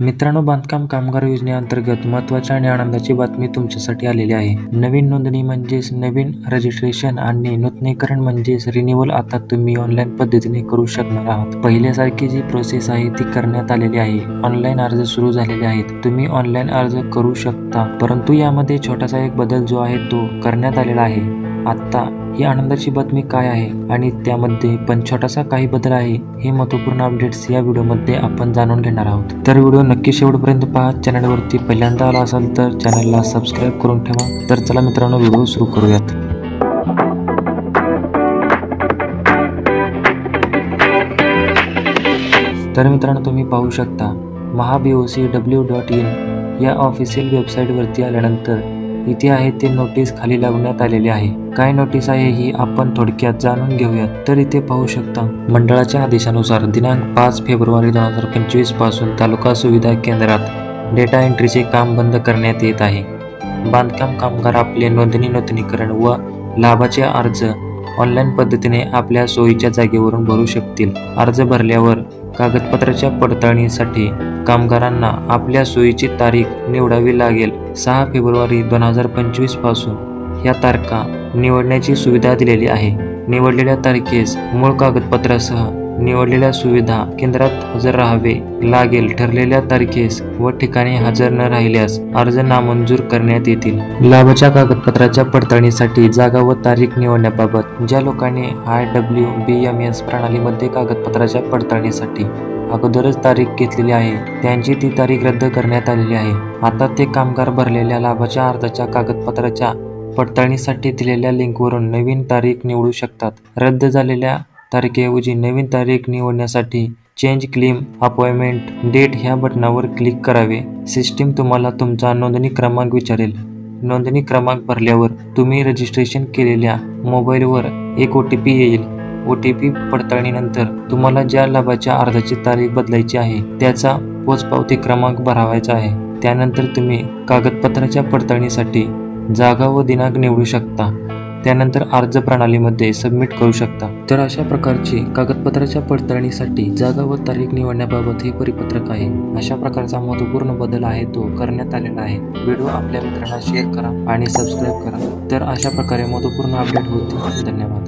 मित्रांनो, बांधकाम कामगार योजनेअंतर्गत महत्त्वाची आणि आनंदाची बातमी तुमच्यासाठी आलेली आहे. नवीन नोंदणी म्हणजेच नवीन रजिस्ट्रेशन आणि नूतनीकरण म्हणजेच रिन्युअल आता तुम्ही ऑनलाईन पद्धतीने करू शकणार आहात. पहिल्यासारखी जी प्रोसेस आहे ती करण्यात आलेली आहे. ऑनलाईन अर्ज सुरू झालेले आहेत. तुम्ही ऑनलाईन अर्ज करू शकता, परंतु यामध्ये छोटासा एक बदल जो आहे तो करण्यात आलेला आहे. आता ही आनंदाची बातमी काय आहे आणि त्यामध्ये पण छोटासा काही बदल आहे, हे महत्त्वपूर्ण अपडेट्स या व्हिडिओमध्ये आपण जाणून घेणार आहोत. तर व्हिडिओ नक्की शेवटपर्यंत पहा. चॅनलवरती पहिल्यांदा आला असाल तर चॅनलला सबस्क्राईब करून ठेवा. तर चला मित्रांनो, व्हिडिओ सुरू करूयात. तर मित्रांनो, तुम्ही पाहू शकता MahaBOCW.in या ऑफिशियल वेबसाईटवरती आल्यानंतर इथे आहे ते नोटीस खाली लावण्यात आलेली आहे. काय नोटीस आहे ही आपण थोडक्यात जाणून घेऊयात. तर इथे पाहू शकता, मंडळाच्या आदेशानुसार दिनांक 5 फेब्रुवारी 2025 पासून तालुका सुविधा केंद्रात डेटा एंट्रीचे काम बंद करण्यात येत आहे. बांधकाम कामगार आपले नूतनीकरण व लाभाचे अर्ज ऑनलाईन पद्धतीने आपल्या सोयीच्या जागेवरून भरू शकतील. अर्ज भरल्यावर कागदपत्राच्या पडताळणीसाठी कामगारांना आपल्या सोयीची तारीख निवडावी लागेल. 6 फेब्रुवारी 2025 पासून या तारखा निवडण्याची सुविधा दिलेली आहे. निवडलेल्या तारखेस मूळ कागदपत्रासह निवडलेल्या सुविधा केंद्रात हजर राहावे लागेल. ठरलेल्या तारखेस व ठिकाणी हजर न राहिल्यास अर्ज नामंजूर करण्यात येतील. लाभाच्या कागदपत्राच्या पडताळणीसाठी जागा व तारीख निवडण्याबाबत ज्या लोकांनी IWBMS प्रणालीमध्ये कागदपत्राच्या पडताळणीसाठी अगोदरच तारीख घेतलेली आहे, त्यांची ती तारीख रद्द करण्यात आलेली आहे. आता ते कामगार भरलेल्या लाभाच्या अर्जाच्या कागदपत्राच्या पडताळणीसाठी दिलेल्या लिंकवरून नवीन तारीख निवडू शकतात. रद्द झालेल्या तारखेऐवजी नवीन तारीख निवडण्यासाठी चेंज क्लेम अपॉइंटमेंट डेट ह्या बटनावर क्लिक करावे. सिस्टीम तुम्हाला तुमचा नोंदणी क्रमांक विचारेल. नोंदणी क्रमांक भरल्यावर तुम्ही रजिस्ट्रेशन केलेल्या मोबाईलवर एक OTP येईल. OTP पडताळणीनंतर तुम्हाला ज्या लाभाच्या अर्जाची तारीख बदलायची आहे त्याचा पोचपावती क्रमांक भरावायचा आहे. त्यानंतर तुम्ही कागदपत्राच्या पडताळणीसाठी जागा व दिनांक निवडू शकता. त्यानंतर अर्ज प्रणालीमध्ये सबमिट करू शकता. तर अशा प्रकारची कागदपत्राच्या पडताळणीसाठी जागा व तारीख निवडण्याबाबत हे परिपत्रक आहे. अशा प्रकारचा महत्त्वपूर्ण बदल आहे तो करण्यात आलेला आहे. व्हिडिओ आपल्या मित्रांना शेअर करा आणि सबस्क्राईब करा. तर अशा प्रकारे महत्त्वपूर्ण अपडेट होतील. धन्यवाद.